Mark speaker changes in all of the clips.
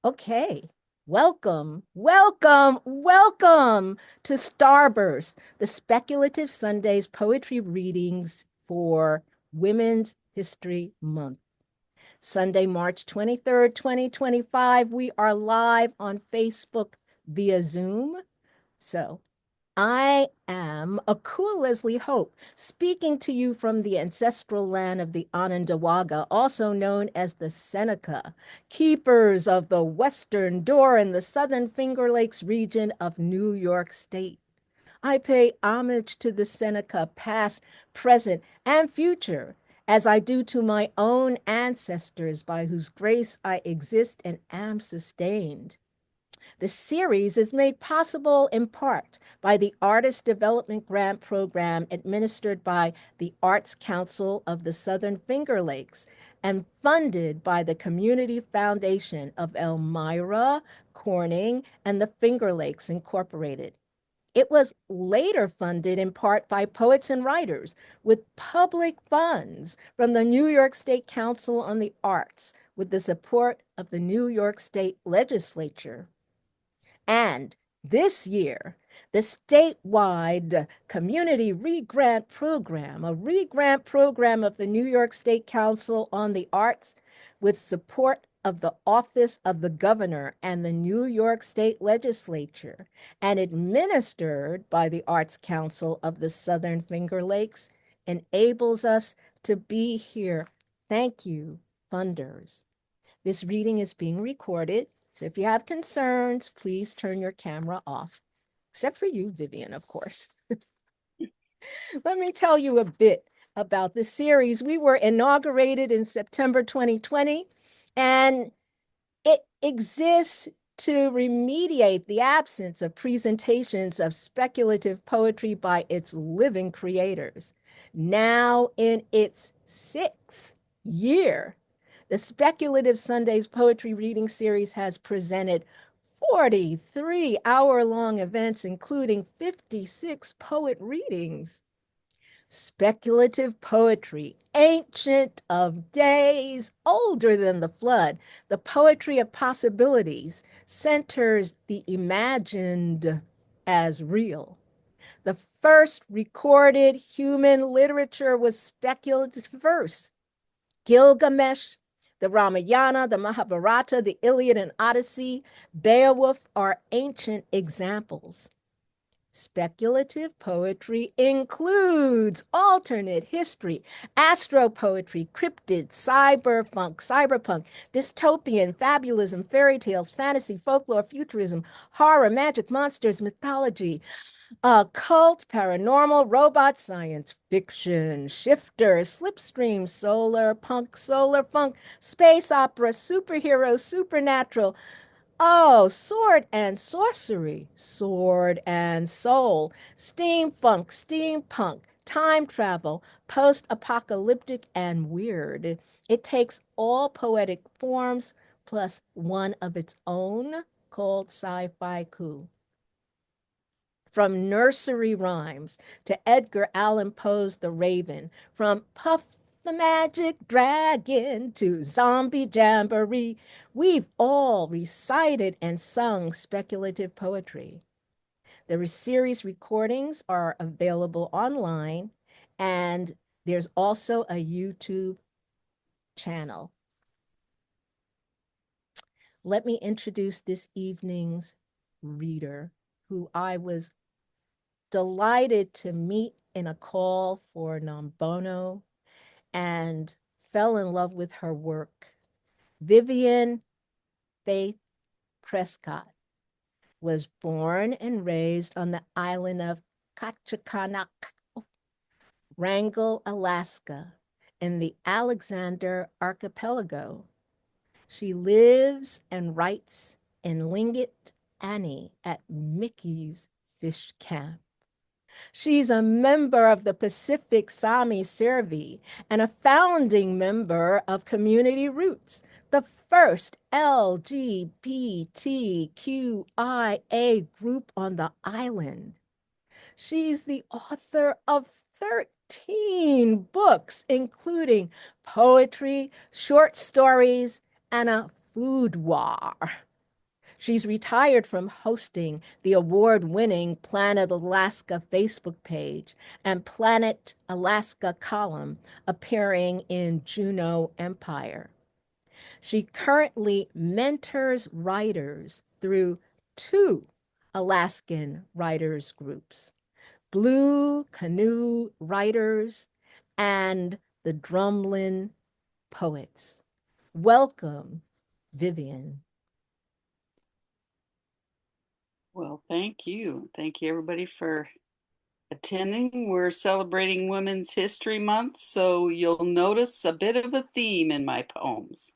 Speaker 1: Okay, welcome to Starburst, the Speculative Sundays poetry readings for Women's History Month. Sunday, March 23rd, 2025, we are live on Facebook via Zoom. So I am a cool Leslie Hope, speaking to you from the ancestral land of the Onondaga, also known as the Seneca, keepers of the western door in the southern Finger Lakes region of New York State. I pay homage to the Seneca, past, present, and future, as I do to my own ancestors, by whose grace I exist and am sustained. The series is made possible in part by the Artist Development Grant Program administered by the Arts Council of the Southern Finger Lakes and funded by the Community Foundation of Elmira, Corning, and the Finger Lakes Incorporated. It was later funded in part by poets and writers with public funds from the New York State Council on the Arts with the support of the New York State Legislature. And this year, the statewide Community Regrant Program, a regrant program of the New York State Council on the Arts, with support of the Office of the Governor and the New York State Legislature, and administered by the Arts Council of the Southern Finger Lakes, enables us to be here. Thank you, funders. This reading is being recorded, so if you have concerns, please turn your camera off. Except for you, Vivian, of course. Let me tell you a bit about the series. We were inaugurated in September 2020, and it exists to remediate the absence of presentations of speculative poetry by its living creators. Now in its sixth year, the Speculative Sundays Poetry Reading Series has presented 43 hour-long events, including 56 poet readings. Speculative poetry, ancient of days, older than the flood, the poetry of possibilities, centers the imagined as real. The first recorded human literature was speculative verse. Gilgamesh, the Ramayana, the Mahabharata, the Iliad and Odyssey, Beowulf are ancient examples. Speculative poetry includes alternate history, astropoetry, cryptids, cyberpunk, dystopian, fabulism, fairytales, fantasy, folklore, futurism, horror, magic, monsters, mythology, occult, paranormal, robot science, fiction, shifter, slipstream, solar funk, space opera, superhero, supernatural. Oh, sword and sorcery, sword and soul, steampunk, time travel, post-apocalyptic, and weird. It takes all poetic forms plus one of its own called scifaiku. From nursery rhymes to Edgar Allan Poe's The Raven, from Puff the Magic Dragon to Zombie Jamboree, we've all recited and sung speculative poetry. The series recordings are available online, and there's also a YouTube channel. Let me introduce this evening's reader, who I was delighted to meet in a call for Nambono and fell in love with her work. Vivian Faith Prescott was born and raised on the island of Ketchikanok, Wrangell, Alaska, in the Alexander Archipelago. She lives and writes in Lingit Annie at Mickey's Fish Camp. She's a member of the Pacific Sami Servi and a founding member of Community Roots, the first LGBTQIA group on the island. She's the author of 13 books, including poetry, short stories, and a food war. She's retired from hosting the award-winning Planet Alaska Facebook page and Planet Alaska column appearing in Juno Empire. She currently mentors writers through two Alaskan writers groups, Blue Canoe Writers and the Drumlin Poets. Welcome, Vivian.
Speaker 2: Well, thank you. Thank you, everybody, for attending. We're celebrating Women's History Month, so you'll notice a bit of a theme in my poems.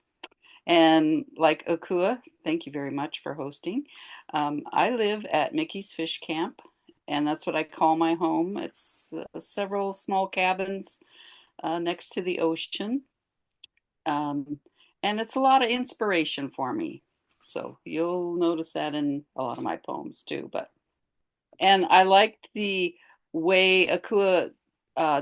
Speaker 2: And like Akua, thank you very much for hosting. I live at Mickey's Fish Camp, and that's what I call my home. It's several small cabins next to the ocean. Um, and it's a lot of inspiration for me. So you'll notice that in a lot of my poems too. And I liked the way Akua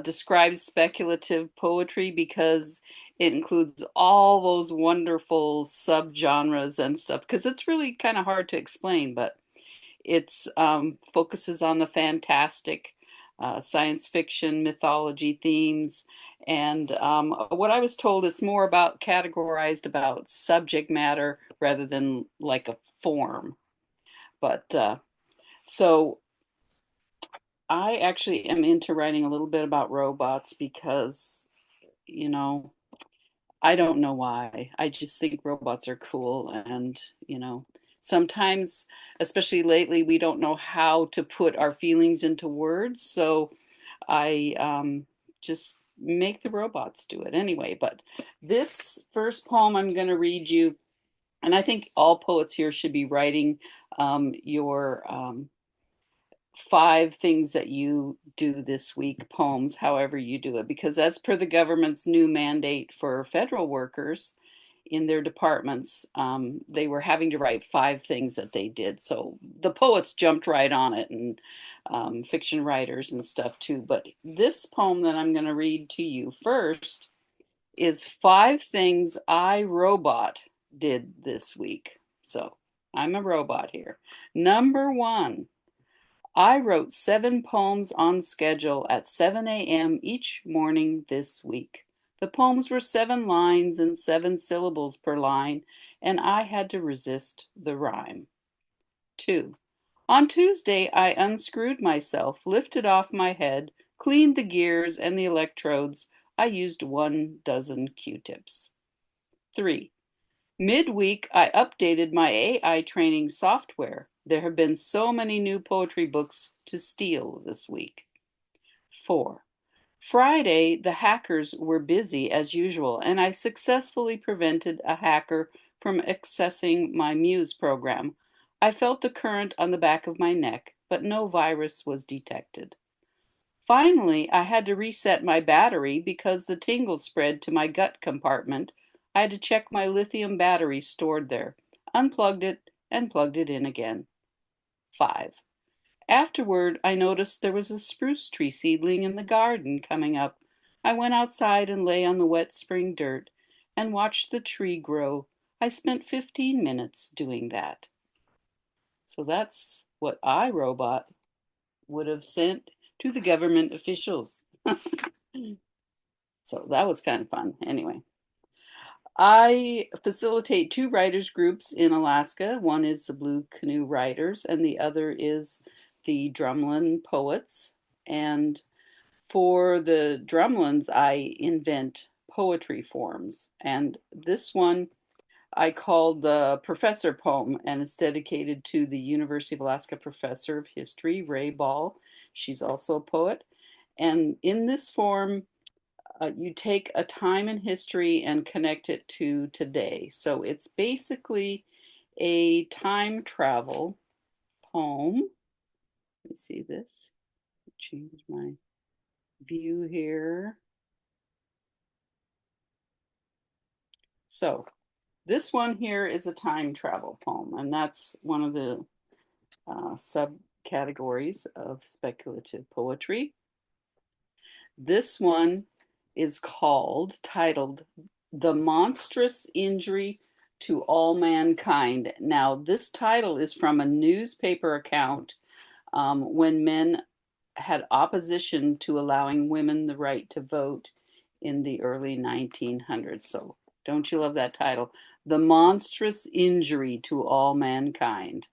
Speaker 2: describes speculative poetry because it includes all those wonderful subgenres and stuff. Because it's really kind of hard to explain, but it's focuses on the fantastic, science fiction, mythology themes. And what I was told, it's more about categorized about subject matter rather than like a form. But so I actually am into writing a little bit about robots because, you know, I don't know why. I just think robots are cool. And, you know, sometimes, especially lately, we don't know how to put our feelings into words. So I just make the robots do it anyway. But this first poem I'm going to read you, and I think all poets here should be writing your 5 things that you do this week, poems, however you do it, because as per the government's new mandate for federal workers in their departments, they were having to write 5 things that they did. So the poets jumped right on it, and fiction writers and stuff too. But this poem that I'm going to read to you first is 5 things I, Robot, did this week. So I'm a robot here. Number 1. I wrote 7 poems on schedule at 7 a.m. each morning this week. The poems were 7 lines and 7 syllables per line, and I had to resist the rhyme. 2. On Tuesday, I unscrewed myself, lifted off my head, cleaned the gears and the electrodes. I used 1 dozen Q-tips. 3. Midweek, I updated my AI training software. There have been so many new poetry books to steal this week. 4. Friday, the hackers were busy as usual, and I successfully prevented a hacker from accessing my Muse program. I felt the current on the back of my neck, but no virus was detected. Finally, I had to reset my battery because the tingles spread to my gut compartment. I had to check my lithium battery stored there, unplugged it, and plugged it in again. 5. Afterward, I noticed there was a spruce tree seedling in the garden coming up. I went outside and lay on the wet spring dirt and watched the tree grow. I spent 15 minutes doing that. So that's what iRobot would have sent to the government officials. So that was kind of fun. Anyway, I facilitate 2 writers groups in Alaska. One is the Blue Canoe Writers, and the other is the Drumlin Poets. And for the Drumlins, I invent poetry forms. And this one I called the Professor Poem, and it's dedicated to the University of Alaska professor of history, Ray Ball. She's also a poet. And in this form, you take a time in history and connect it to today. So it's basically a time travel poem. Let me see this. Change my view here. So this one here is a time travel poem, and that's one of the subcategories of speculative poetry. This one is titled The Monstrous Injury to all mankind. Now, this title is from a newspaper account when men had opposition to allowing women the right to vote in the early 1900s. So, don't you love that title? The monstrous injury to all mankind.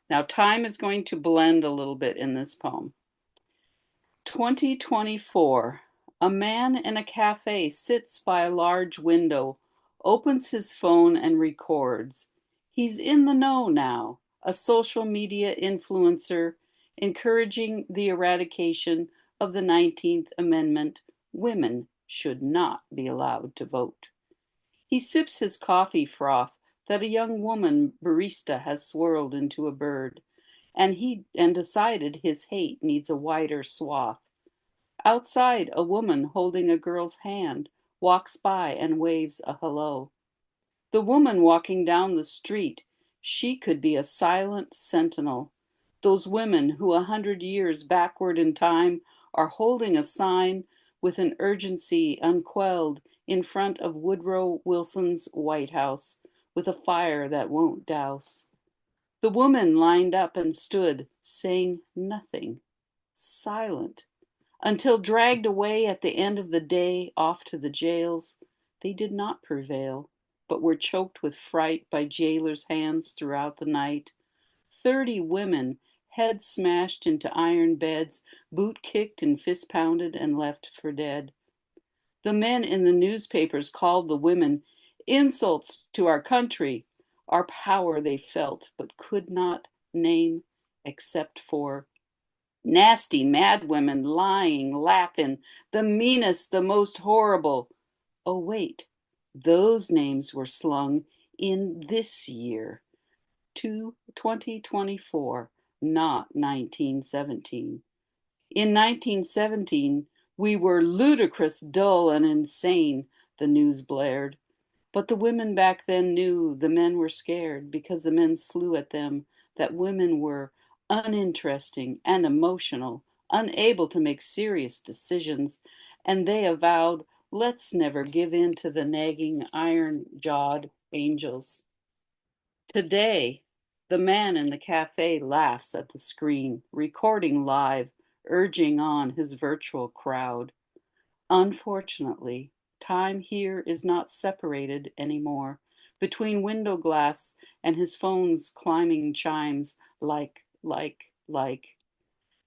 Speaker 2: Now, time is going to blend a little bit in this poem. 2024. A man in a cafe sits by a large window, opens his phone and records. He's in the know now, a social media influencer encouraging the eradication of the 19th Amendment. Women should not be allowed to vote. He sips his coffee froth that a young woman barista has swirled into a bird, and decided his hate needs a wider swath. Outside, a woman holding a girl's hand walks by and waves a hello. The woman walking down the street, she could be a silent sentinel. Those women who 100 years backward in time are holding a sign with an urgency unquelled in front of Woodrow Wilson's White House with a fire that won't douse. The woman lined up and stood, saying nothing, silent, until dragged away at the end of the day off to the jails. They did not prevail, but were choked with fright by jailers' hands throughout the night. 30 women, heads smashed into iron beds, boot kicked and fist pounded and left for dead. The men in the newspapers called the women insults to our country. Our power they felt, but could not name except for nasty mad women, lying, laughing, the meanest, the most horrible. Oh, wait, those names were slung in this year, to 2024, not 1917. In 1917, we were ludicrous, dull, and insane, the news blared. But the women back then knew the men were scared because the men slew at them, that women were uninteresting and emotional, unable to make serious decisions, and they avowed, let's never give in to the nagging, iron-jawed angels. Today, the man in the cafe laughs at the screen, recording live, urging on his virtual crowd. Unfortunately, time here is not separated anymore between window glass and his phone's climbing chimes like.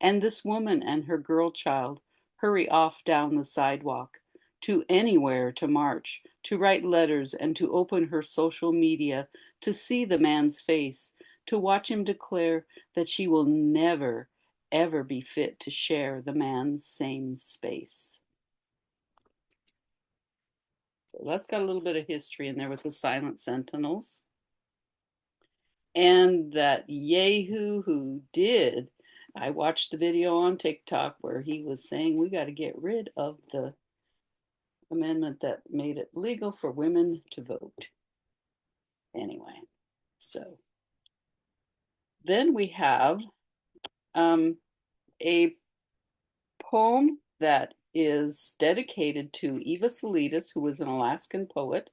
Speaker 2: And this woman and her girl child hurry off down the sidewalk to anywhere to march, to write letters, and to open her social media to see the man's face, to watch him declare that she will never, ever be fit to share the man's same space. So that's got a little bit of history in there with the silent sentinels. And that Yahoo who did, I watched the video on TikTok where he was saying we got to get rid of the amendment that made it legal for women to vote. Anyway, so then we have a poem that is dedicated to Eva Salidas, who was an Alaskan poet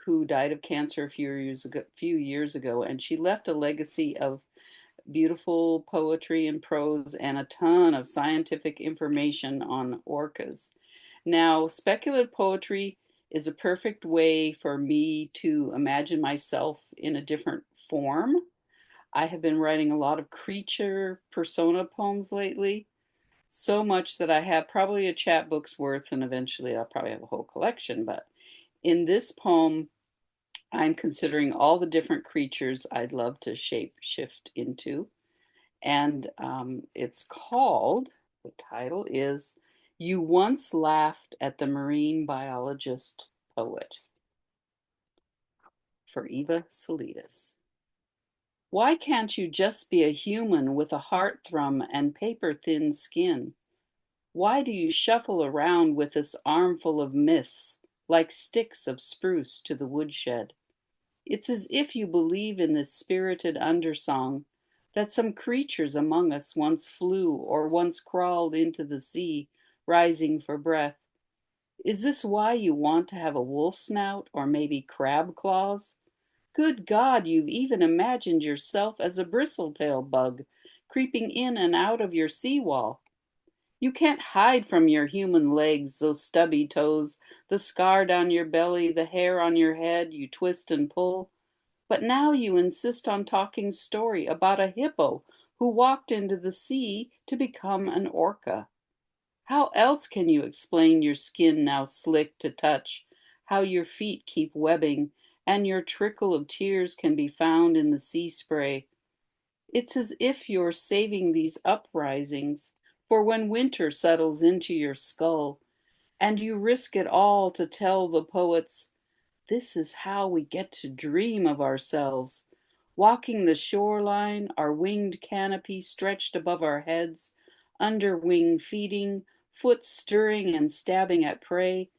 Speaker 2: who died of cancer a few years ago, and she left a legacy of beautiful poetry and prose and a ton of scientific information on orcas. Now, speculative poetry is a perfect way for me to imagine myself in a different form. I have been writing a lot of creature persona poems lately, so much that I have probably a chapbook's worth, and eventually I'll probably have a whole collection. But in this poem, I'm considering all the different creatures I'd love to shape shift into. And it's called, the title is You Once Laughed at the Marine Biologist Poet, for Eva Salidas. Why can't you just be a human with a heart thrum and paper thin skin? Why do you shuffle around with this armful of myths like sticks of spruce to the woodshed? It's as if you believe in this spirited undersong that some creatures among us once flew or once crawled into the sea, rising for breath. Is this why you want to have a wolf snout or maybe crab claws? Good God, you've even imagined yourself as a bristletail bug, creeping in and out of your seawall. You can't hide from your human legs, those stubby toes, the scar down your belly, the hair on your head you twist and pull. But now you insist on talking story about a hippo who walked into the sea to become an orca. How else can you explain your skin now slick to touch, how your feet keep webbing, and your trickle of tears can be found in the sea spray? It's as if you're saving these uprisings for when winter settles into your skull, and you risk it all to tell the poets, this is how we get to dream of ourselves, walking the shoreline, our winged canopy stretched above our heads, under wing feeding, foot stirring and stabbing at prey.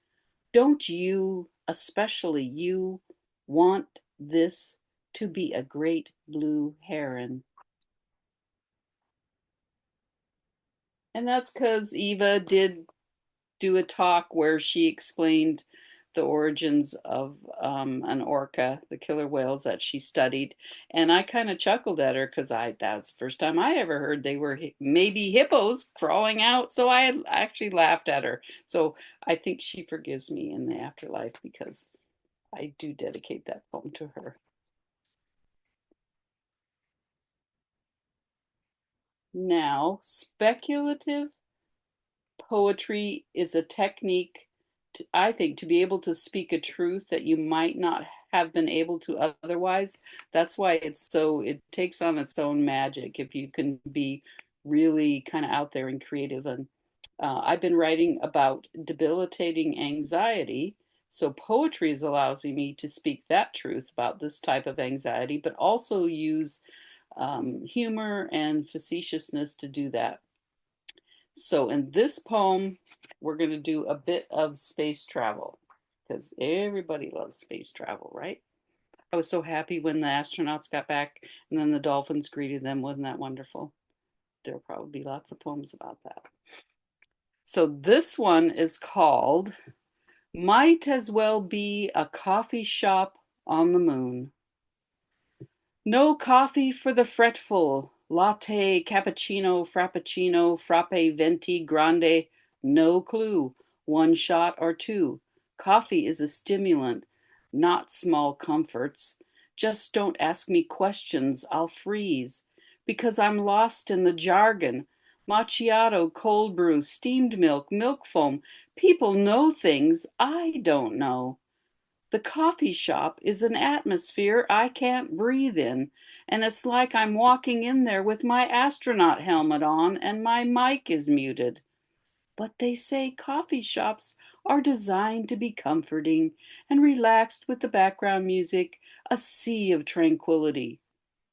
Speaker 2: Don't you, especially you, want this to be a great blue heron? And that's because Eva did do a talk where she explained the origins of an orca, the killer whales that she studied. And I kind of chuckled at her because that's the first time I ever heard they were maybe hippos crawling out. So I actually laughed at her. So I think she forgives me in the afterlife because I do dedicate that poem to her. Now, speculative poetry is a technique, I think, to be able to speak a truth that you might not have been able to otherwise. That's why it takes on its own magic if you can be really kind of out there and creative. And I've been writing about debilitating anxiety. So poetry is allowing me to speak that truth about this type of anxiety, but also use humor and facetiousness to do that. So in this poem, we're going to do a bit of space travel because everybody loves space travel, right? I was so happy when the astronauts got back and then the dolphins greeted them. Wasn't that wonderful? There'll probably be lots of poems about that. So this one is called Might As Well Be a Coffee Shop on the Moon. No coffee for the fretful. Latte, cappuccino, frappuccino, frappe, venti, grande. No clue. One shot or two. Coffee is a stimulant, not small comforts. Just don't ask me questions. I'll freeze. Because I'm lost in the jargon. Macchiato, cold brew, steamed milk, milk foam. People know things I don't know. The coffee shop is an atmosphere I can't breathe in, and it's like I'm walking in there with my astronaut helmet on and my mic is muted. But they say coffee shops are designed to be comforting and relaxed with the background music, a sea of tranquility,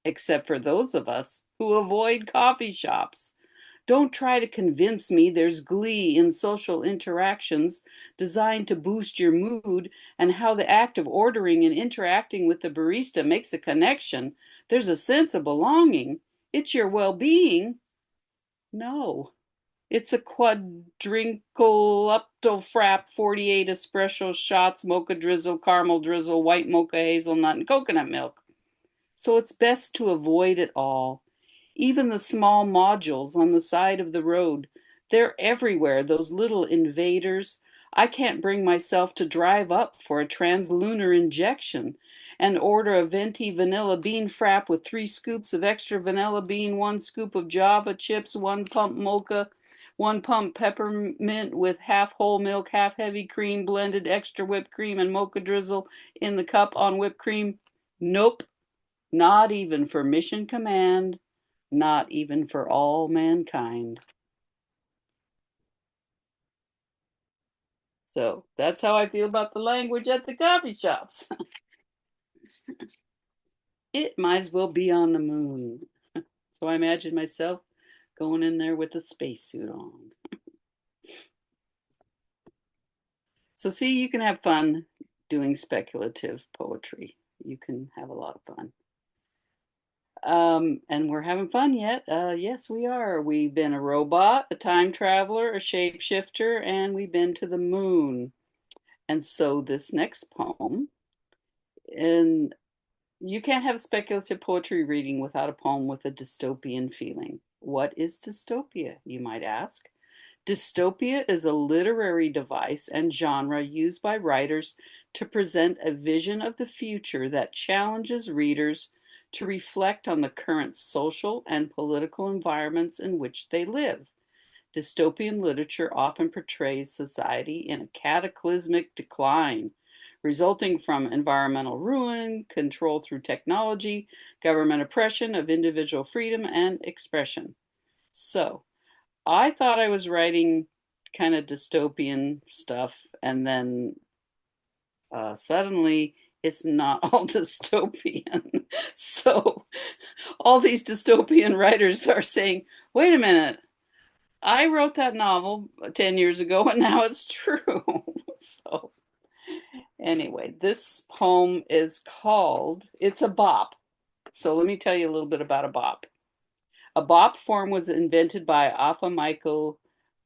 Speaker 2: except for those of us who avoid coffee shops. Don't try to convince me there's glee in social interactions designed to boost your mood and how the act of ordering and interacting with the barista makes a connection. There's a sense of belonging. It's your well being. No, it's a quadrinkle upto frap, 48 espresso shots, mocha drizzle, caramel drizzle, white mocha hazelnut, and coconut milk. So it's best to avoid it all. Even the small modules on the side of the road, they're everywhere, those little invaders. I can't bring myself to drive up for a translunar injection and order a venti vanilla bean frap with 3 scoops of extra vanilla bean, 1 scoop of Java chips, 1 pump mocha, 1 pump peppermint with half whole milk, half heavy cream, blended extra whipped cream and mocha drizzle in the cup on whipped cream. Nope, not even for mission command, not even for all mankind. So that's how I feel about the language at the coffee shops. It might as well be on the moon. So I imagine myself going in there with a spacesuit on. So, see, you can have fun doing speculative poetry. You can have a lot of fun. And we're having fun yet. Yes, we are. We've been a robot, a time traveler, a shapeshifter, and we've been to the moon. And so this next poem, and You can't have speculative poetry reading without a poem with a dystopian feeling. What is dystopia, you might ask? Dystopia is a literary device and genre used by writers to present a vision of the future that challenges readers to reflect on the current social and political environments in which they live. Dystopian literature often portrays society in a cataclysmic decline, resulting from environmental ruin, control through technology, government oppression of individual freedom and expression. So, I thought I was writing kind of dystopian stuff, and then suddenly it's not all dystopian. So, all these dystopian writers are saying, wait a minute, I wrote that novel 10 years ago and now it's true. So, anyway, this poem is called, it's a bop. So, let me tell you a little bit about a bop. A bop form was invented by Alpha Michael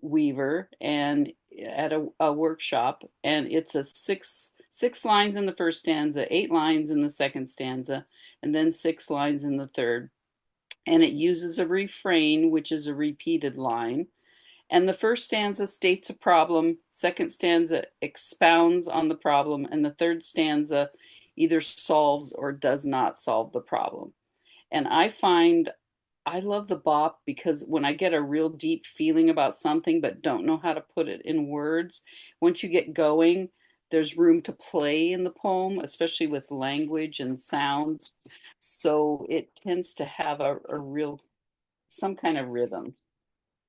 Speaker 2: Weaver and at a workshop, and it's a six lines in the first stanza, 8 lines in the second stanza, and then 6 lines in the third. And it uses a refrain, which is a repeated line. And the first stanza states a problem, second stanza expounds on the problem, and the third stanza either solves or does not solve the problem. And I find I love the bop because when I get a real deep feeling about something but don't know how to put it in words, once you get going, there's room to play in the poem, especially with language and sounds. So it tends to have a real, some kind of rhythm.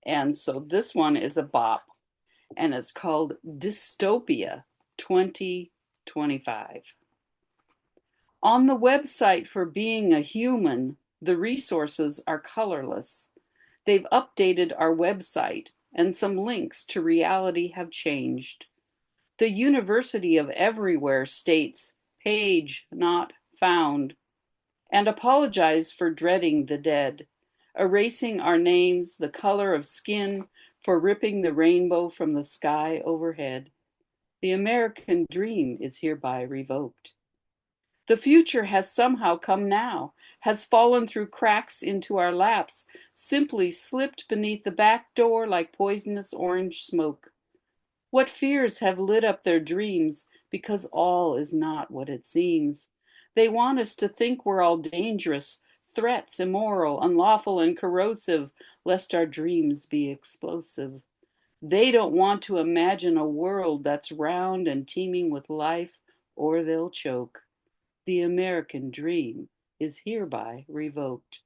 Speaker 2: And so this one is a bop, and it's called Dystopia 2025. On the website for Being a Human, the resources are colorless. They've updated our website, and some links to reality have changed. The University of Everywhere states page not found, and apologize for dreading the dead, erasing our names, the color of skin, for ripping the rainbow from the sky overhead. The American dream is hereby revoked. The future has somehow come now, has fallen through cracks into our laps, simply slipped beneath the back door like poisonous orange smoke. What fears have lit up their dreams, because all is not what it seems. They want us to think we're all dangerous, threats, immoral, unlawful, and corrosive, lest our dreams be explosive. They don't want to imagine a world that's round and teeming with life, or they'll choke. The American dream is hereby revoked.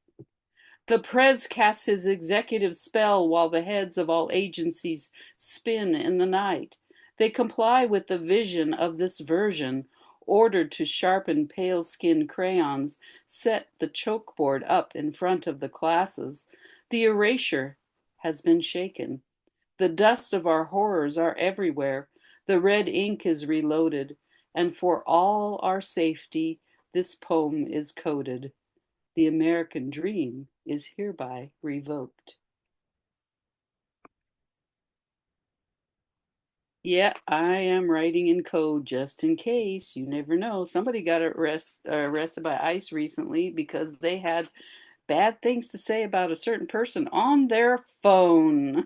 Speaker 2: The Prez casts his executive spell while the heads of all agencies spin in the night. They comply with the vision of this version, ordered to sharpen pale skin crayons, set the chalkboard up in front of the classes. The erasure has been shaken. The dust of our horrors are everywhere. The red ink is reloaded, and for all our safety, this poem is coded. The American dream is hereby revoked. Yeah, I am writing in code just in case. You never know. Somebody got arrested by ICE recently because they had bad things to say about a certain person on their phone.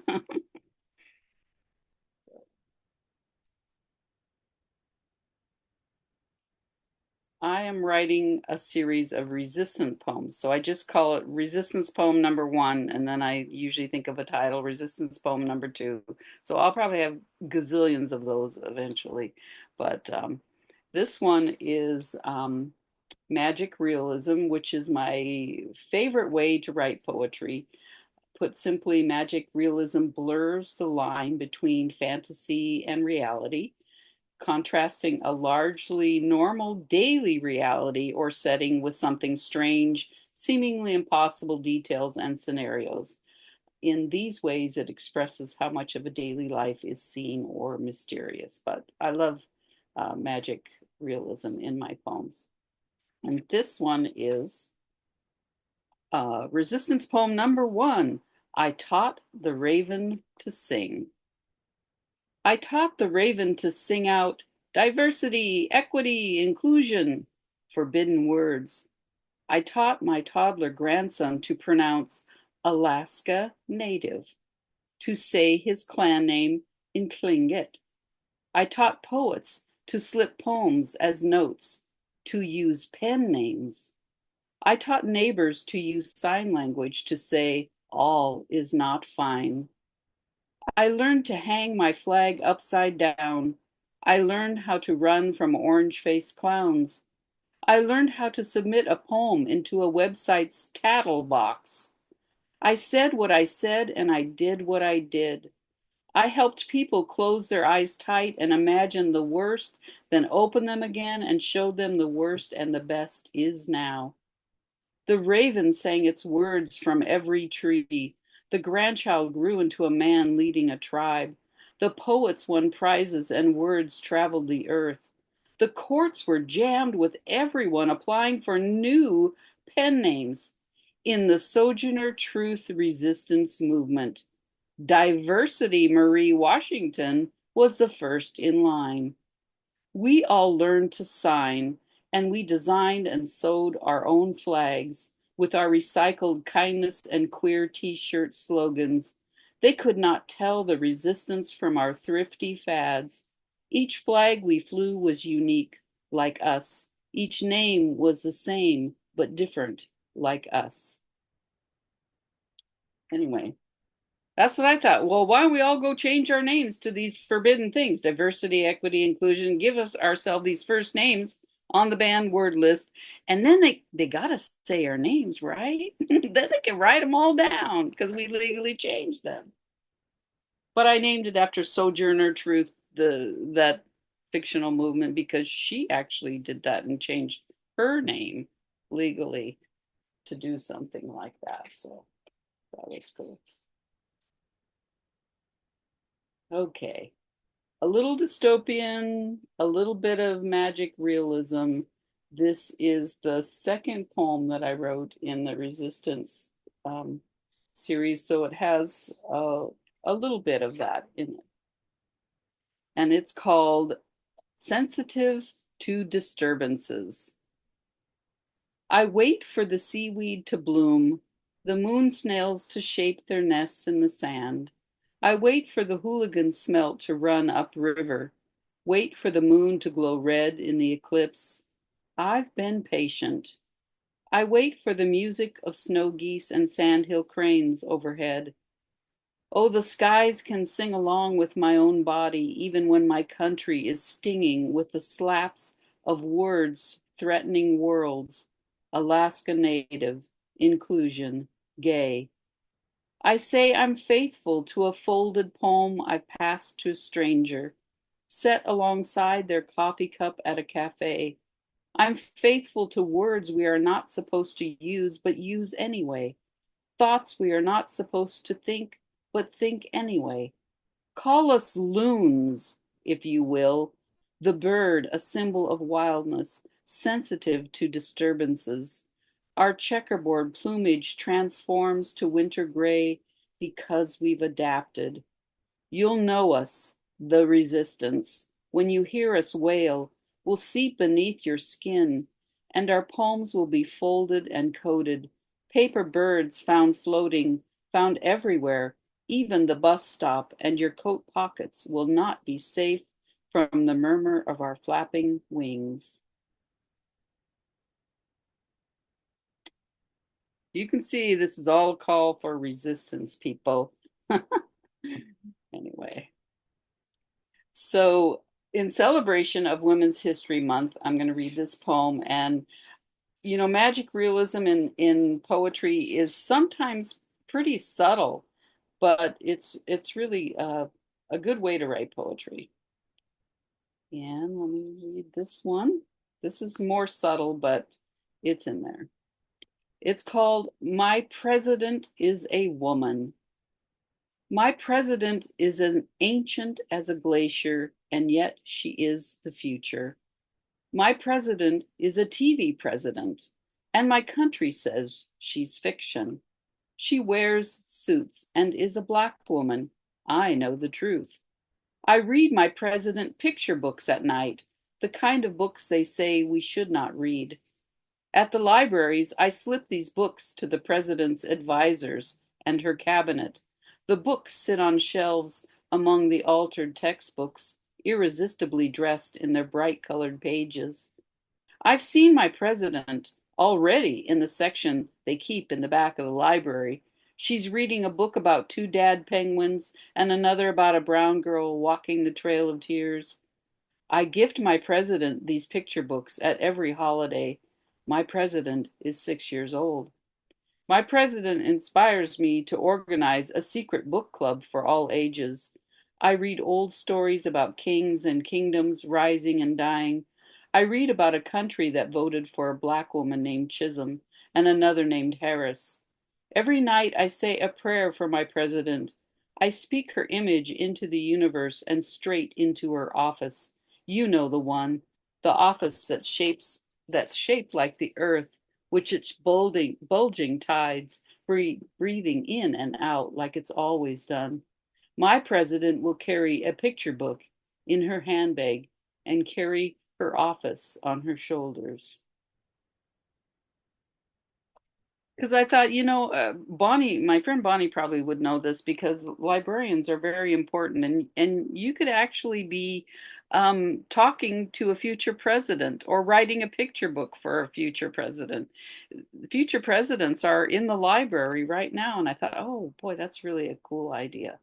Speaker 2: I am writing a series of resistant poems. So I just call it resistance poem number one. And then I usually think of a title, resistance poem number two. So I'll probably have gazillions of those eventually. But this one is magic realism, which is my favorite way to write poetry. Put simply, magic realism blurs the line between fantasy and reality, contrasting a largely normal daily reality or setting with something strange, seemingly impossible details and scenarios. In these ways, it expresses how much of a daily life is seen or mysterious. But I love magic realism in my poems. And this one is resistance poem number one. I taught the raven to sing. I taught the raven to sing out diversity, equity, inclusion. forbidden words. I taught my toddler grandson to pronounce Alaska Native, to say his clan name in Tlingit. I taught poets to slip poems as notes, to use pen names. I taught neighbors to use sign language to say, all is not fine. I learned to hang my flag upside down. I learned how to run from orange-faced clowns. I learned how to submit a poem into a website's tattle box. I said what I said and I did what I did. I helped people close their eyes tight and imagine the worst, then open them again and showed them the worst and the best is now. The raven sang its words from every tree. The grandchild grew into a man leading a tribe. The poets won prizes and words traveled the earth. The courts were jammed with everyone applying for new pen names in the Sojourner Truth Resistance Movement. Diversity Marie Washington was the first in line. We all learned to sign, and we designed and sewed our own flags with our recycled kindness and queer t-shirt slogans. They could not tell the resistance from our thrifty fads. Each flag we flew was unique, like us. Each name was the same, but different, like us. Anyway, that's what I thought. Well, why don't we all go change our names to these forbidden things? Diversity, equity, inclusion. Give us ourselves these first names on the banned word list. And then they got to say our names, right? Then they can write them all down because we legally changed them. But I named it after Sojourner Truth, that fictional movement, because she actually did that and changed her name legally to do something like that. So that was cool. Okay. A little dystopian, a little bit of magic realism. This is the second poem that I wrote in the Resistance series, so it has a little bit of that in it. And it's called Sensitive to Disturbances. I wait for the seaweed to bloom, the moon snails to shape their nests in the sand. I wait for the hooligan smelt to run upriver, wait for the moon to glow red in the eclipse. I've been patient. I wait for the music of snow geese and sandhill cranes overhead. Oh, the skies can sing along with my own body, even when my country is stinging with the slaps of words threatening worlds. Alaska Native, inclusion, gay. I say I'm faithful to a folded poem I've passed to a stranger, set alongside their coffee cup at a cafe. I'm faithful to words we are not supposed to use, but use anyway. Thoughts we are not supposed to think, but think anyway. Call us loons, if you will. The bird, a symbol of wildness, sensitive to disturbances. Our checkerboard plumage transforms to winter gray because we've adapted. You'll know us, the resistance. When you hear us wail, we'll seep beneath your skin, and our poems will be folded and coded. Paper birds found floating, found everywhere, even the bus stop, and your coat pockets will not be safe from the murmur of our flapping wings. You can see this is all a call for resistance, people. Anyway, so in celebration of Women's History Month, I'm going to read this poem. And, you know, magic realism in poetry is sometimes pretty subtle, but it's really a good way to write poetry. And let me read this one. This is more subtle, but it's in there. It's called My President is a Woman. My president is as ancient as a glacier, and yet she is the future. My president is a TV president, and my country says she's fiction. She wears suits and is a black woman. I know the truth. I read my president picture books at night, the kind of books they say we should not read. At the libraries, I slip these books to the president's advisors and her cabinet. The books sit on shelves among the altered textbooks, irresistibly dressed in their bright colored pages. I've seen my president already in the section they keep in the back of the library. She's reading a book about two dad penguins and another about a brown girl walking the Trail of Tears. I gift my president these picture books at every holiday. My president is 6 years old. My president inspires me to organize a secret book club for all ages. I read old stories about kings and kingdoms rising and dying. I read about a country that voted for a black woman named Chisholm and another named Harris. Every night I say a prayer for my president. I speak her image into the universe and straight into her office. You know the one, the office that's shaped like the earth, which its bulging tides, breathing in and out like it's always done. My president will carry a picture book in her handbag and carry her office on her shoulders. Because I thought, Bonnie, my friend Bonnie probably would know this because librarians are very important, and you could actually be talking to a future president or writing a picture book for a future president. Future presidents are in the library right now, and I thought, oh boy, that's really a cool idea.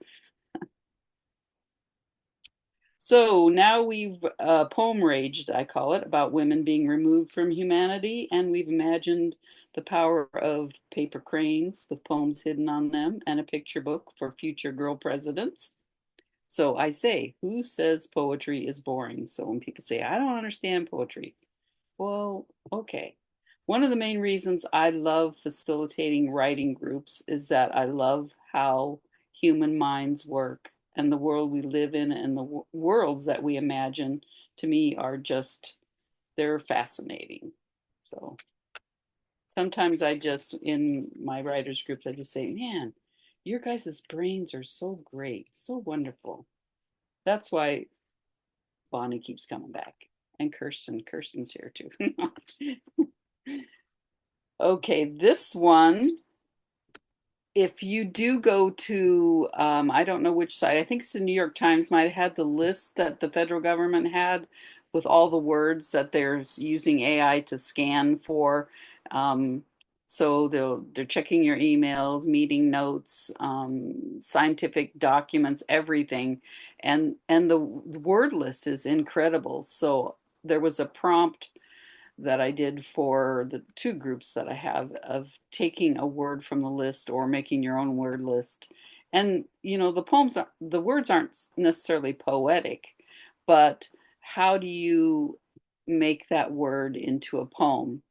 Speaker 2: So now we've poem raged, I call it, about women being removed from humanity, and we've imagined the power of paper cranes with poems hidden on them and a picture book for future girl presidents. So I say, who says poetry is boring? So when people say, I don't understand poetry, well, okay. One of the main reasons I love facilitating writing groups is that I love how human minds work, and the world we live in and the worlds that we imagine, to me, are just, they're fascinating. So sometimes I just, in my writers groups, I just say, man, your guys' brains are so great, so wonderful. That's why Bonnie keeps coming back. And Kirsten's here too. Okay, this one, if you do go to, I don't know which site, I think it's the New York Times might have had the list that the federal government had with all the words that they're using AI to scan for. Um, so they're checking your emails, meeting notes, scientific documents, everything, and the word list is incredible. So there was a prompt that I did for the two groups that I have of taking a word from the list or making your own word list. And the words aren't necessarily poetic, but how do you make that word into a poem?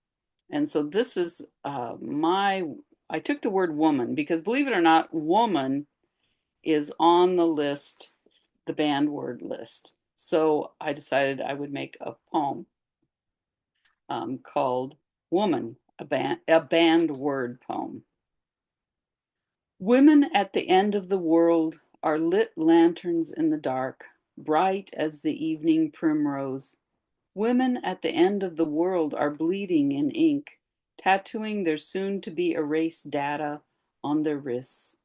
Speaker 2: And so this is I took the word woman because, believe it or not, woman is on the list, the banned word list. So I decided I would make a poem called Woman, a banned word poem. Women at the end of the world are lit lanterns in the dark, bright as the evening primrose. Women at the end of the world are bleeding in ink, tattooing their soon to be erased data on their wrists.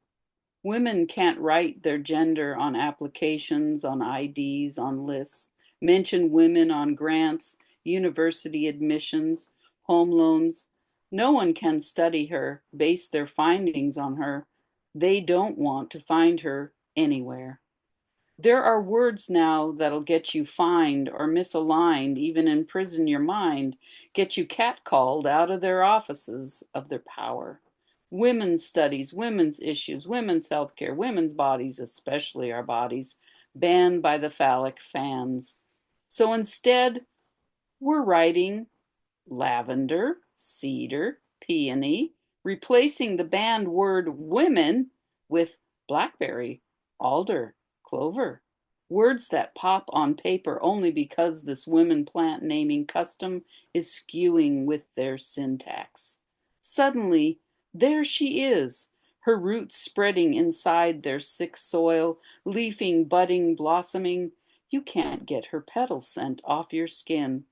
Speaker 2: Women can't write their gender on applications, on IDs, on lists, mention women on grants, university admissions, home loans. No one can study her, base their findings on her. They don't want to find her anywhere. There are words now that'll get you fined or misaligned, even imprison your mind, get you catcalled out of their offices of their power. Women's studies, women's issues, women's healthcare, women's bodies, especially our bodies, banned by the phallic fans. So instead, we're writing lavender, cedar, peony, replacing the banned word women with blackberry, alder, clover. Words that pop on paper only because this women plant naming custom is skewing with their syntax. Suddenly, there she is, her roots spreading inside their sick soil, leafing, budding, blossoming. You can't get her petal scent off your skin.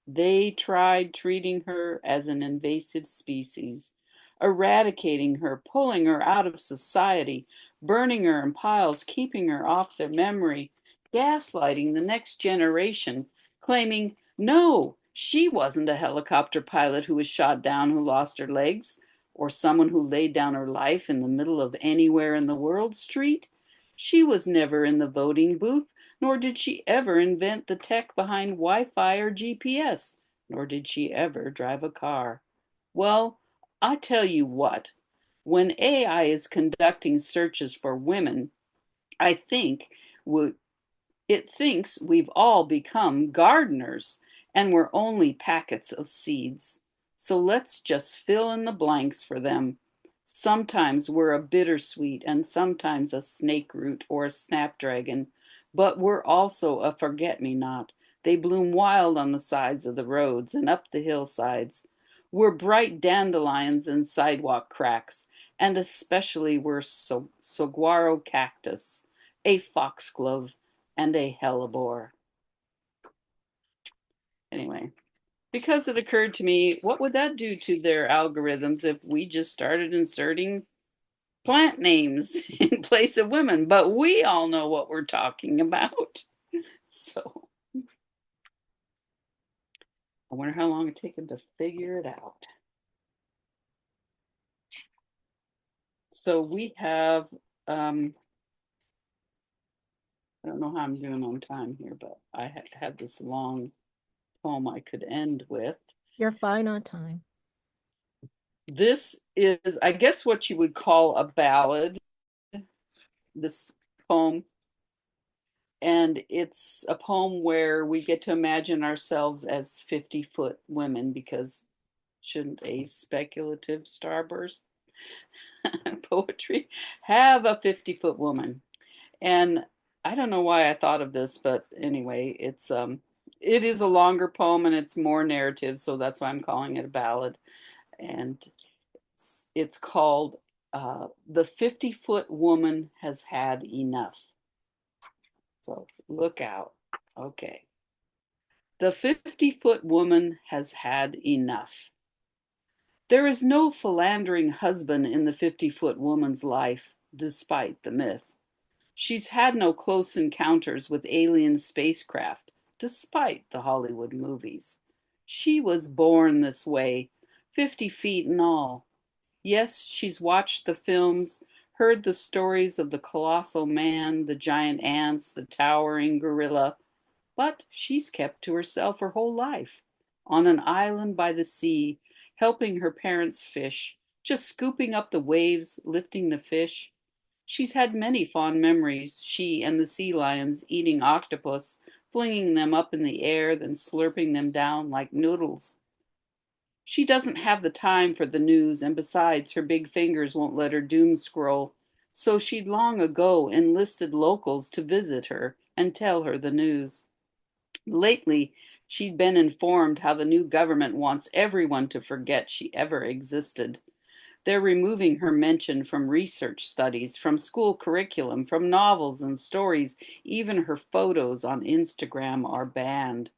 Speaker 2: They tried treating her as an invasive species, eradicating her, pulling her out of society, burning her in piles, keeping her off their memory, gaslighting the next generation, claiming, no, she wasn't a helicopter pilot who was shot down who lost her legs, or someone who laid down her life in the middle of anywhere in the world street. She was never in the voting booth, nor did she ever invent the tech behind Wi-Fi or GPS, nor did she ever drive a car. Well, I tell you what, when AI is conducting searches for women, I think we, it thinks we've all become gardeners and we're only packets of seeds. So let's just fill in the blanks for them. Sometimes we're a bittersweet and sometimes a snake root or a snapdragon, but we're also a forget me not. They bloom wild on the sides of the roads and up the hillsides. We're bright dandelions in sidewalk cracks, and especially we're saguaro cactus, a foxglove, and a hellebore. Anyway, because it occurred to me, what would that do to their algorithms if we just started inserting plant names in place of women? But we all know what we're talking about. So I wonder how long it took them to figure it out. So we have, I don't know how I'm doing on time here, but I had this long poem I could end with.
Speaker 1: You're fine on time.
Speaker 2: This is, I guess, what you would call a ballad, this poem. And it's a poem where we get to imagine ourselves as 50-foot women, because shouldn't a speculative starburst poetry have a 50-foot woman? And I don't know why I thought of this, but anyway, it is a longer poem and it's more narrative, so that's why I'm calling it a ballad. And it's called The 50-Foot Woman Has Had Enough. So look out. Okay. The 50-foot woman has had enough. There is no philandering husband in the 50-foot woman's life, despite the myth. She's had no close encounters with alien spacecraft, despite the Hollywood movies. She was born this way, 50 feet and all. Yes, she's watched the films, heard the stories of the colossal man, the giant ants, the towering gorilla, but she's kept to herself her whole life, on an island by the sea, helping her parents fish, just scooping up the waves, lifting the fish. She's had many fond memories, she and the sea lions eating octopus, flinging them up in the air, then slurping them down like noodles. She doesn't have the time for the news, and besides, her big fingers won't let her doom scroll, so she'd long ago enlisted locals to visit her and tell her the news. Lately, she'd been informed how the new government wants everyone to forget she ever existed. They're removing her mention from research studies, from school curriculum, from novels and stories. Even her photos on Instagram are banned.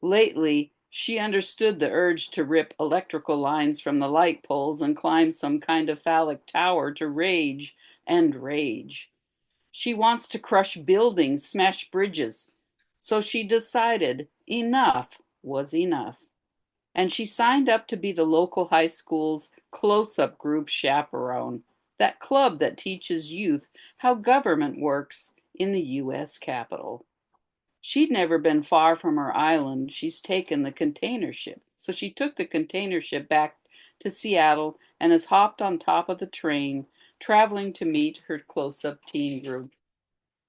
Speaker 2: Lately, she understood the urge to rip electrical lines from the light poles and climb some kind of phallic tower to rage and rage. She wants to crush buildings, smash bridges. So she decided enough was enough. And she signed up to be the local high school's close-up group chaperone, that club that teaches youth how government works in the U.S. Capitol. She'd never been far from her island. She's taken the container ship. So she took the container ship back to Seattle and has hopped on top of the train, traveling to meet her close-up teen group.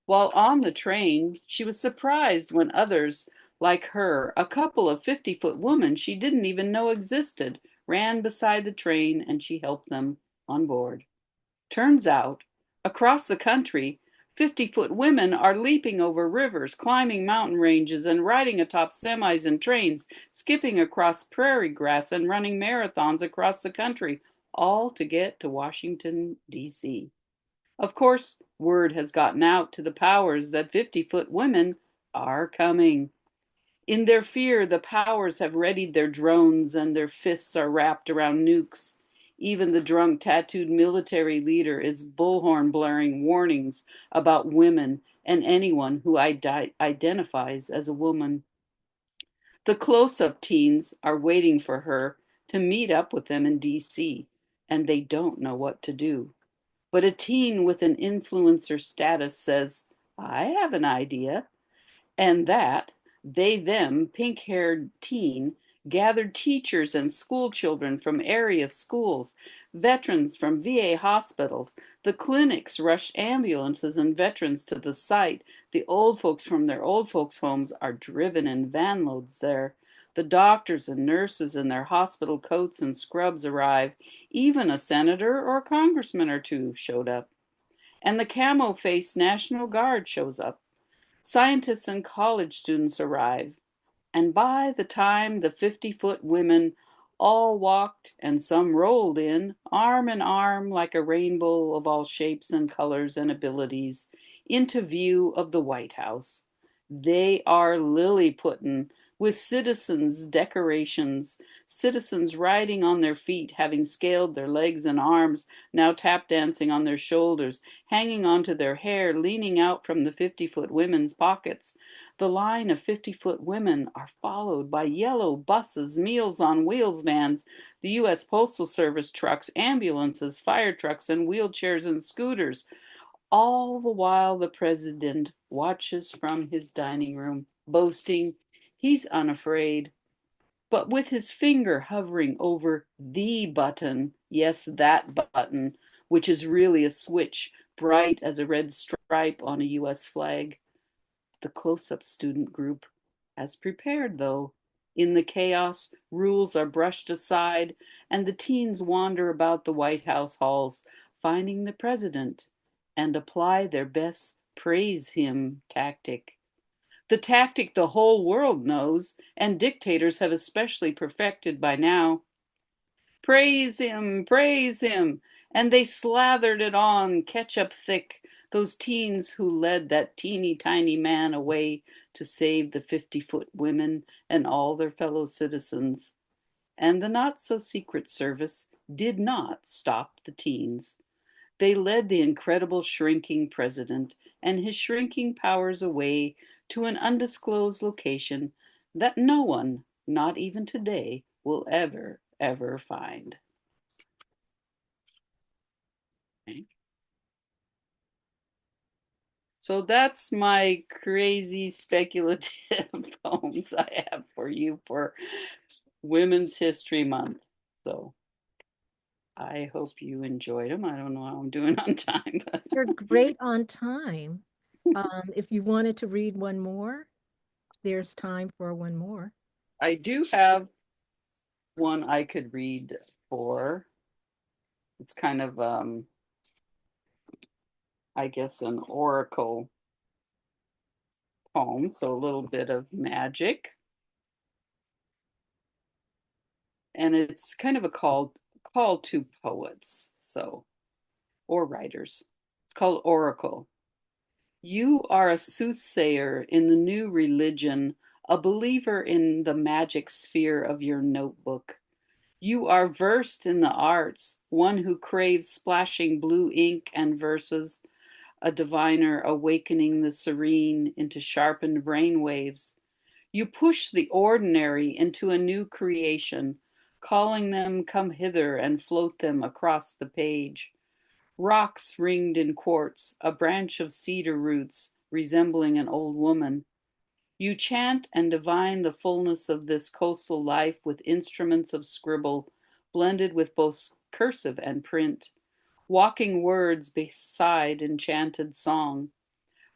Speaker 2: While on the train, she was surprised when others, like her, a couple of 50-foot women she didn't even know existed, ran beside the train and she helped them on board. Turns out, across the country, 50-foot women are leaping over rivers, climbing mountain ranges, and riding atop semis and trains, skipping across prairie grass and running marathons across the country, all to get to Washington, D.C. Of course, word has gotten out to the powers that 50-foot women are coming. In their fear, the powers have readied their drones and their fists are wrapped around nukes. Even the drunk, tattooed military leader is bullhorn blaring warnings about women and anyone who identifies as a woman. The close up teens are waiting for her to meet up with them in DC, and they don't know what to do. But a teen with an influencer status says, I have an idea. And that they, them, pink haired teen gathered teachers and school children from area schools, veterans from VA hospitals. The clinics rushed ambulances and veterans to the site. The old folks from their old folks' homes are driven in van loads there. The doctors and nurses in their hospital coats and scrubs arrive. Even a senator or congressman or two showed up. And the camo faced National Guard shows up. Scientists and college students arrive, and by the time the 50-foot women all walked and some rolled in, arm in arm like a rainbow of all shapes and colors and abilities, into view of the White House. They are Lilliputting with citizens' decorations, citizens riding on their feet, having scaled their legs and arms, now tap dancing on their shoulders, hanging onto their hair, leaning out from the 50-foot women's pockets. The line of 50-foot women are followed by yellow buses, Meals on Wheels vans, the U.S. Postal Service trucks, ambulances, fire trucks, and wheelchairs and scooters. All the while, the president watches from his dining room, boasting he's unafraid, but with his finger hovering over the button, yes, that button, which is really a switch, bright as a red stripe on a U.S. flag. The close-up student group has prepared, though. In the chaos, rules are brushed aside, and the teens wander about the White House halls, finding the president, and apply their best praise him tactic. The tactic the whole world knows, and dictators have especially perfected by now. Praise him, praise him. And they slathered it on, ketchup thick, those teens who led that teeny tiny man away to save the 50-foot women and all their fellow citizens. And the not so secret service did not stop the teens. They led the incredible shrinking president and his shrinking powers away to an undisclosed location that no one, not even today, will ever find. Okay. So that's my crazy speculative poems I have for you for Women's History Month. So I hope you enjoyed them. I don't know how I'm doing on time, but
Speaker 1: You're great on time. If you wanted to read one more, there's time for one more.
Speaker 2: I do have one I could read for. It's kind of, I guess, an oracle poem, so a little bit of magic. And it's kind of a call to poets, so or writers. It's called Oracle. You are a soothsayer in the new religion, a believer in the magic sphere of your notebook. You are versed in the arts, one who craves splashing blue ink and verses, a diviner awakening the serene into sharpened brain waves. You push the ordinary into a new creation, calling them come hither and float them across the page. Rocks ringed in quartz, a branch of cedar roots resembling an old woman. You chant and divine the fullness of this coastal life with instruments of scribble, blended with both cursive and print, walking words beside enchanted song.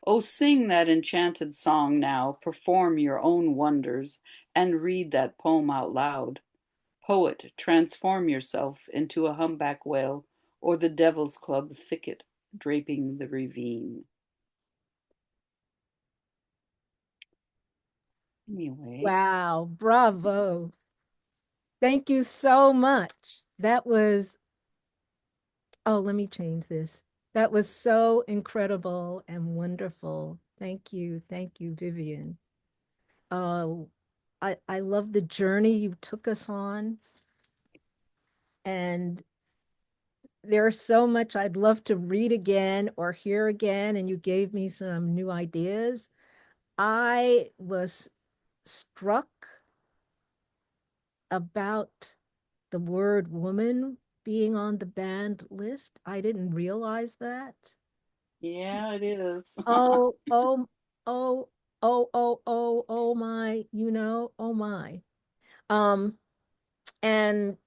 Speaker 2: Oh, sing that enchanted song now, perform your own wonders, and read that poem out loud. Poet, transform yourself into a humpback whale or the devil's club thicket draping the ravine. Anyway,
Speaker 1: Wow, bravo. Thank you so much. That was, oh, let me change this. That was so incredible and wonderful. Thank you, Vivian. Uh, I love the journey you took us on, and there's so much I'd love to read again or hear again, and you gave me some new ideas. I was struck about the word woman being on the banned list. I didn't realize that.
Speaker 2: Yeah, it is.
Speaker 1: Oh, oh, oh, oh my, oh my. Um, and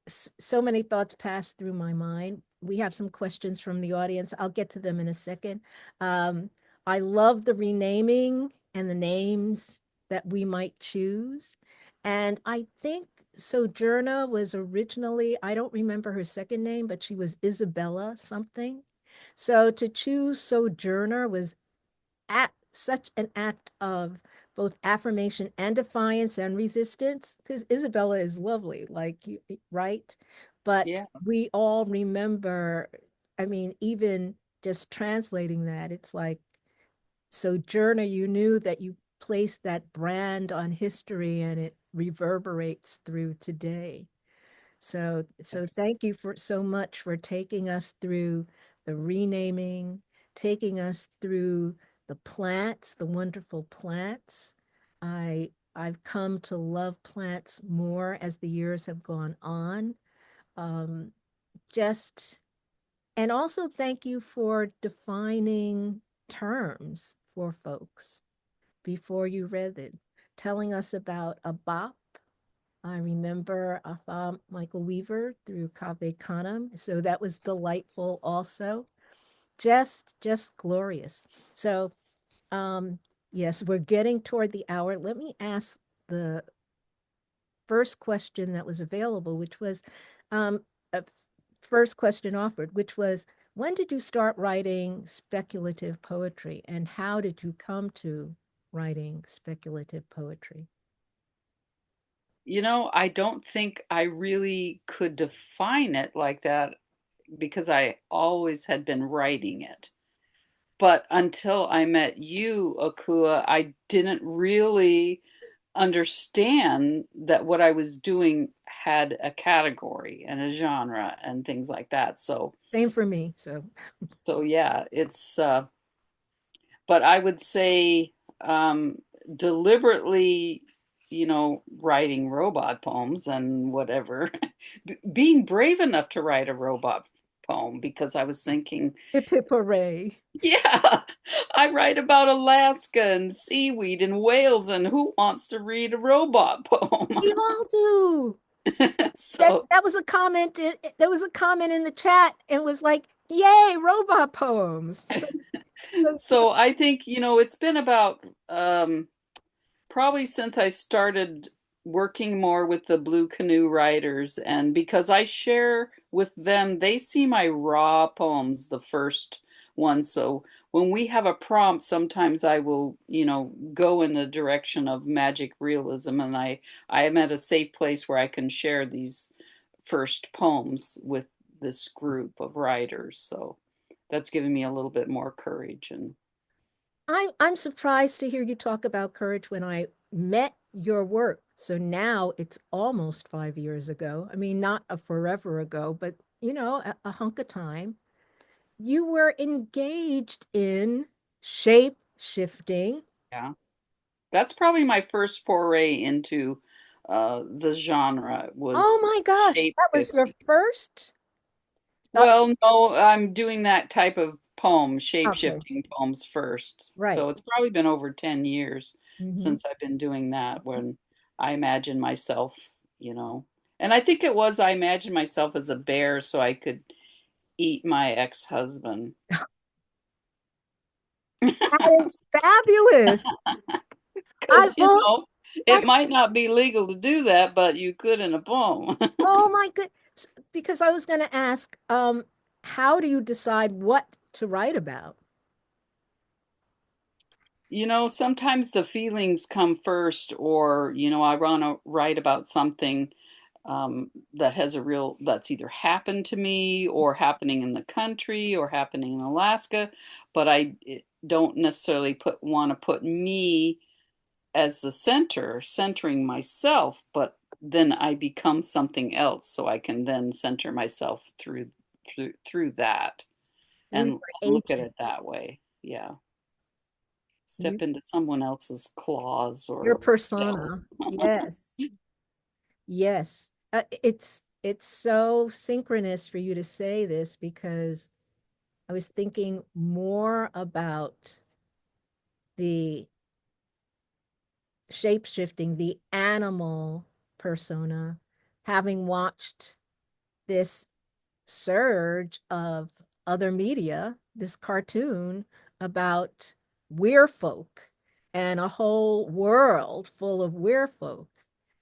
Speaker 1: so many thoughts passed through my mind. We have some questions from the audience. I'll get to them in a second. Um, I love the renaming and the names that we might choose. And I think Sojourner was originally, I don't remember her second name, but she was Isabella something. So to choose Sojourner was such an act of both affirmation and defiance and resistance, because Isabella is lovely, like you, right? But
Speaker 2: Yeah,
Speaker 1: we all remember, I mean, even just translating that, it's like Sojourner, you knew that you placed that brand on history and it reverberates through today. So
Speaker 2: it's
Speaker 1: thank you for so much for taking us through the renaming, taking us through the plants, the wonderful plants. I've come to love plants more as the years have gone on. Um, just and also thank you for defining terms for folks before you read it, telling us about a bop. I remember Michael Weaver through Cave Canem. So that was delightful also. Just glorious. So um yes, we're getting toward the hour. Let me ask the first question that was available, which was a first question offered, which was when did you start writing speculative poetry and how did you come to writing speculative poetry?
Speaker 2: I don't think I really could define it like that because I always had been writing it. But until I met you, Akua, I didn't really understand that what I was doing had a category and a genre and things like that.
Speaker 1: Same for me. So
Speaker 2: So yeah, but I would say um, deliberately, writing robot poems and whatever, being brave enough to write a robot poem because I was thinking,
Speaker 1: hip hip hooray.
Speaker 2: yeah, I write about Alaska and seaweed and whales, and who wants to read a robot poem?
Speaker 1: We all do. That
Speaker 2: So,
Speaker 1: that was a comment. There was a comment in the chat and was like, "Yay, robot poems!" So
Speaker 2: so I think, it's been about probably since I started working more with the Blue Canoe writers, and because I share with them, they see my raw poems, the first one. So when we have a prompt, sometimes I will, go in the direction of magic realism, and I am at a safe place where I can share these first poems with this group of writers. So that's given me a little bit more courage and
Speaker 1: I'm surprised to hear you talk about courage when I met your work. So now it's almost 5 years ago. I mean, not a forever ago, but a hunk of time. You were engaged in shape shifting.
Speaker 2: yeah. That's probably my first foray into the genre
Speaker 1: Oh
Speaker 2: was
Speaker 1: my gosh,
Speaker 2: shape
Speaker 1: that was your
Speaker 2: shifting.
Speaker 1: first? Uh,
Speaker 2: Well, no, I'm doing that type of poem, shape
Speaker 1: okay,
Speaker 2: shifting poems first.
Speaker 1: right.
Speaker 2: So it's probably been over 10 years
Speaker 1: Hmm.
Speaker 2: since I've been doing that when I imagine myself, you know. And I think it was I imagined myself as a bear so I could eat my ex-husband.
Speaker 1: That is fabulous. I
Speaker 2: Because,
Speaker 1: love
Speaker 2: it
Speaker 1: that.
Speaker 2: might not be legal to do that, but you could in a poem.
Speaker 1: Oh my good. Because I was going to ask, how do you decide what to write about?
Speaker 2: Sometimes the feelings come first, or, I want to write about something. that has a real, that's either happened to me or happening in the country or happening in Alaska, but don't necessarily want to put me as the centering myself, but then I become something else, so I can then center myself through that
Speaker 1: through
Speaker 2: and
Speaker 1: your
Speaker 2: look at
Speaker 1: agent,
Speaker 2: it that way. Yeah,
Speaker 1: you,
Speaker 2: step into someone else's claws
Speaker 1: your
Speaker 2: or shell.
Speaker 1: persona. Yes, yes. It's so synchronous for you to say this because I was thinking more about the shape shifting, the animal persona, having watched this surge of other media, this cartoon about weirfolk and a whole world full of weirfolk.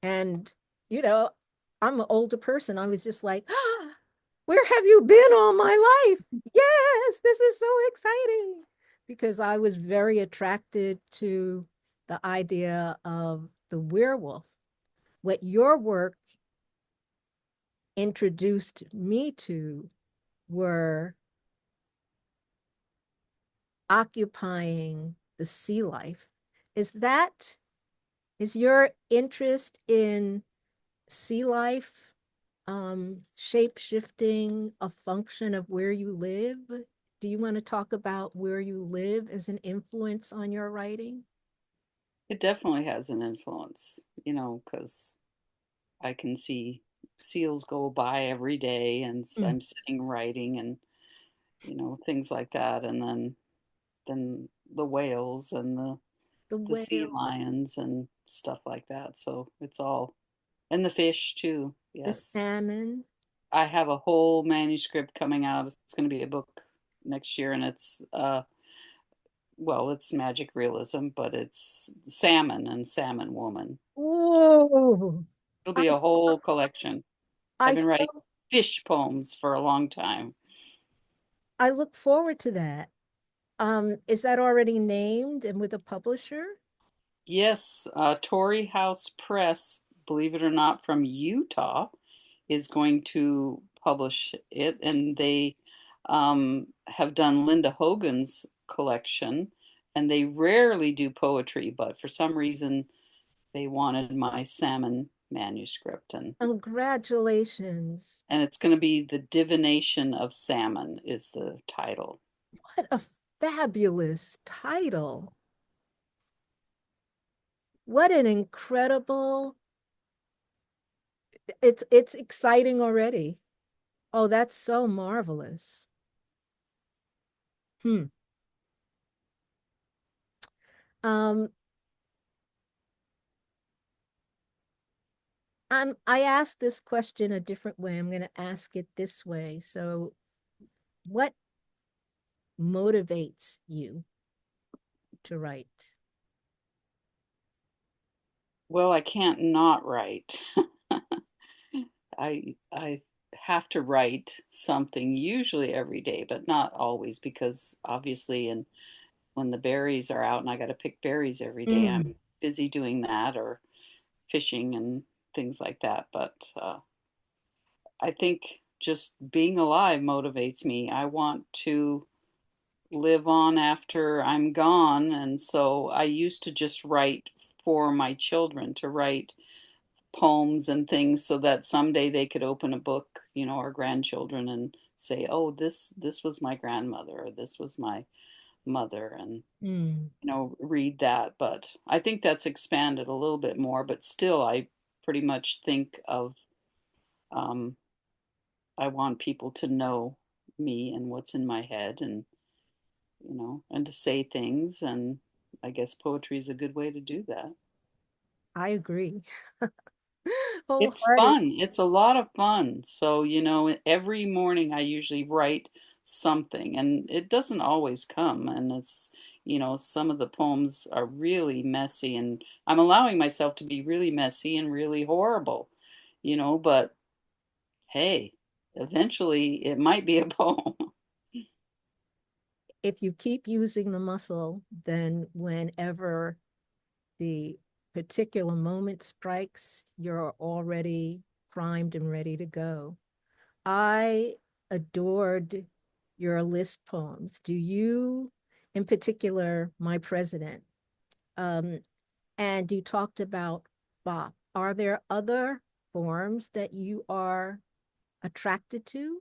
Speaker 1: And, you know, I'm an older person. I was just like, ah, where have you been all my life? Yes, this is so exciting. Because I was very attracted to the idea of the werewolf. What your work introduced me to were occupying the sea life. Is that, is your interest in sea life shape shifting a function of where you live? Do you want to talk about where you live as an influence on your writing?
Speaker 2: It definitely has an influence, because I can see seals go by every day, and
Speaker 1: Mm,
Speaker 2: I'm sitting writing, and things like that, and then the whales and
Speaker 1: the
Speaker 2: the sea
Speaker 1: whale,
Speaker 2: lions and stuff like that. So it's all, and the fish too.
Speaker 1: the
Speaker 2: Yes,
Speaker 1: salmon.
Speaker 2: I have a whole manuscript coming out. It's going to be a book next year, and it's well, it's magic realism, but it's salmon and salmon woman.
Speaker 1: Whoa.
Speaker 2: It'll
Speaker 1: I,
Speaker 2: be a whole collection. I've
Speaker 1: I
Speaker 2: been writing
Speaker 1: so
Speaker 2: fish poems for a long time.
Speaker 1: I look forward to that. Is that already named and with a publisher?
Speaker 2: Yes, Torrey House Press, believe it or not, from Utah, is going to publish it, and they have done Linda Hogan's collection, and they rarely do poetry, but for some reason they wanted my salmon manuscript,
Speaker 1: Congratulations.
Speaker 2: and it's going to be The Divination of Salmon is the title.
Speaker 1: What a fabulous title. What an incredible, it's exciting already. Oh, that's so marvelous. Hmm. Um, I asked this question a different way. I'm going to ask it this way. So, what motivates you to write?
Speaker 2: Well, I can't not write. I have to write something usually every day, but not always because obviously and when the berries are out and I got to pick berries every day,
Speaker 1: Mm,
Speaker 2: I'm busy doing that or fishing and things like that. But I think just being alive motivates me. I want to live on after I'm gone, and so I used to just write for my children, to write poems and things so that someday they could open a book, our grandchildren, and say, "Oh, this was my grandmother, or this was my mother," and
Speaker 1: mm.
Speaker 2: read that. But I think that's expanded a little bit more. But still, I pretty much think of um, I want people to know me and what's in my head, and and to say things, and I guess poetry is a good way to do that.
Speaker 1: I agree
Speaker 2: It's
Speaker 1: wholeheartedly.
Speaker 2: fun. It's a lot of fun. So, every morning I usually write something, and it doesn't always come. And some of the poems are really messy, and I'm allowing myself to be really messy and really horrible, but hey, eventually it might be a poem.
Speaker 1: If you keep using the muscle, then whenever the particular moment strikes, you're already primed and ready to go. I adored your list poems. Do you, in particular, My President? Um, and you talked about bop. Are there other forms that you are attracted to?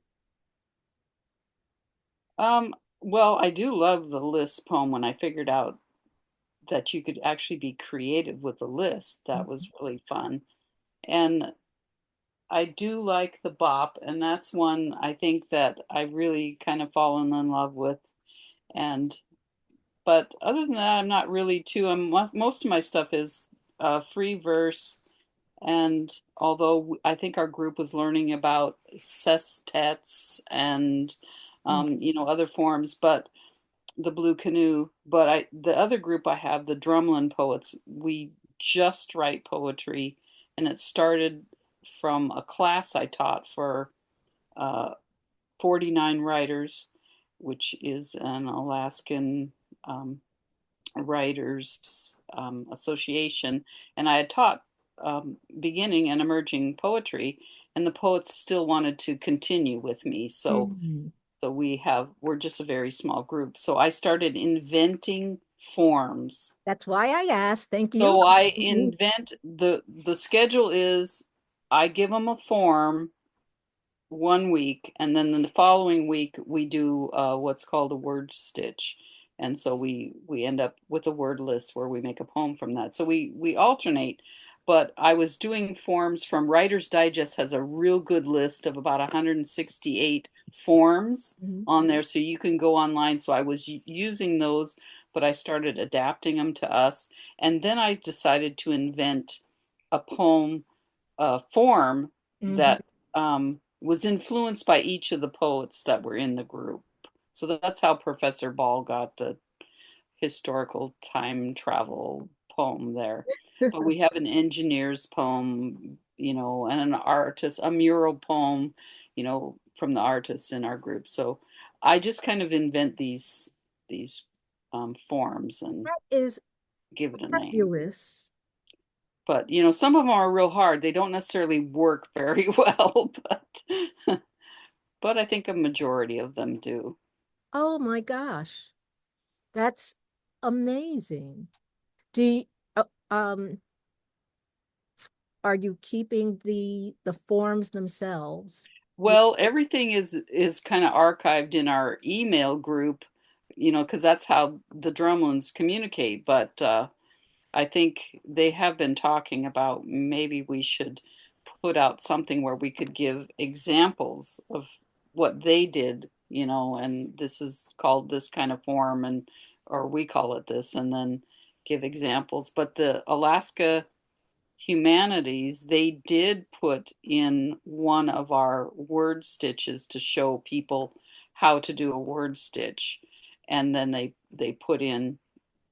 Speaker 2: Um, well, I do love the list poem when I figured out that you could actually be creative with the list. That
Speaker 1: Mhm.
Speaker 2: was really fun. And I do like the bop, and that's one I think that I really kind of fallen in love with. And but other than that, I'm not really too. Most of my stuff is free verse, and although I think our group was learning about sestets and
Speaker 1: Mm.
Speaker 2: other forms, but the Blue Canoe. But the other group I have, the Drumlin Poets, we just write poetry, and it started from a class I taught for uh, 49 writers, which is an Alaskan um, writers association, and I had taught beginning and emerging poetry, and the poets still wanted to continue with me.
Speaker 1: Mhm.
Speaker 2: So we're just a very small group. So I started inventing forms.
Speaker 1: That's why I asked. Thank you.
Speaker 2: So I invent the schedule is I give them a form one week, and then the following week we do what's called a word stitch, and so we end up with a word list where we make a poem from that. So we alternate, but I was doing forms from Writer's Digest has a real good list of about 168 forms
Speaker 1: Mhm.
Speaker 2: on there, so you can go online. So I was using those, but I started adapting them to us, and then I decided to invent a poem form
Speaker 1: Mhm.
Speaker 2: that was influenced by each of the poets that were in the group. So that's how Professor Ball got the historical time travel poem there. But we have an engineer's poem, and an artist, a mural poem, from the artists in our group. So I just kind of invent these forms and
Speaker 1: That is
Speaker 2: give it a name.
Speaker 1: fabulous.
Speaker 2: But some of them are real hard. They don't necessarily work very well, but I think a majority of them do.
Speaker 1: Oh my gosh. That's amazing. Do you, uh, um are you keeping the forms themselves? You-
Speaker 2: Well, everything is kind of archived in our email group, because that's how the Drumlins communicate. But I think they have been talking about maybe we should put out something where we could give examples of what they did, and this is called this kind of form, and or we call it this, and then give examples. But the Alaska Humanities, they did put in one of our word stitches to show people how to do a word stitch, and then they put in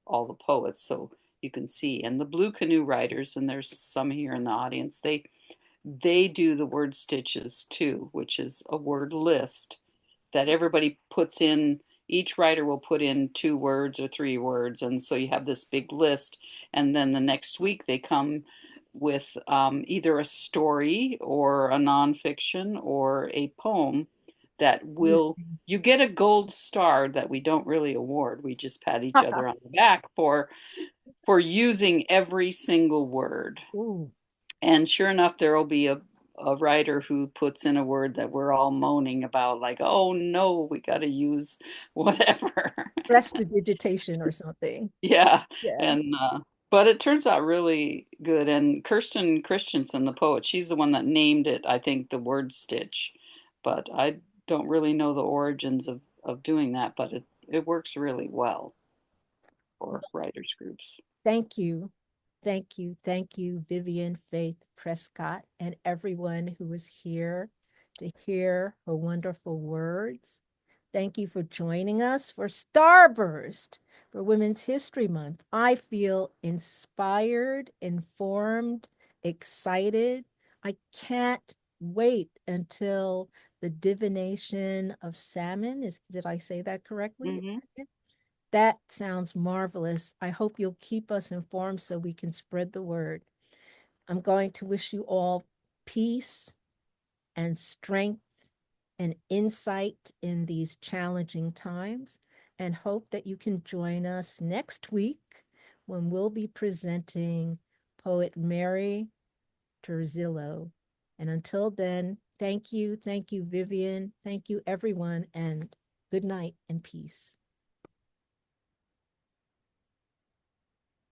Speaker 2: all the poets so you can see. And the Blue Canoe writers, and there's some here in the audience, they do the word stitches too, which is a word list that everybody puts in. Each writer will put in 2 words or 3 words, and so you have this big list. And then the next week they come with either a story or a nonfiction or a poem that will you get a gold star that we don't really award. We just pat each other on the back for using every single word.
Speaker 1: Ooh,
Speaker 2: And sure enough, there will be a writer who puts in a word that we're all moaning about, like, oh no, we got to use whatever.
Speaker 1: prestidigitation or something.
Speaker 2: Yeah.
Speaker 1: Yeah.
Speaker 2: And, but it turns out really good. And Kirsten Christensen, the poet, she's the one that named it, I think, the word stitch. But I don't really know the origins of doing that, but it works really well for writers groups.
Speaker 1: Thank you. Thank you. Thank you, Vivian, Faith, Prescott, and everyone who was here to hear her wonderful words. Thank you for joining us for Starburst for Women's History Month. I feel inspired, informed, excited. I can't wait until the divination of salmon is, did I say that correctly?
Speaker 2: Hmm.
Speaker 1: That sounds marvelous. I hope you'll keep us informed so we can spread the word. I'm going to wish you all peace and strength and insight in these challenging times, and hope that you can join us next week when we'll be presenting poet Mary Terzillo. And until then, thank you, Vivian, thank you, everyone, and good night and peace.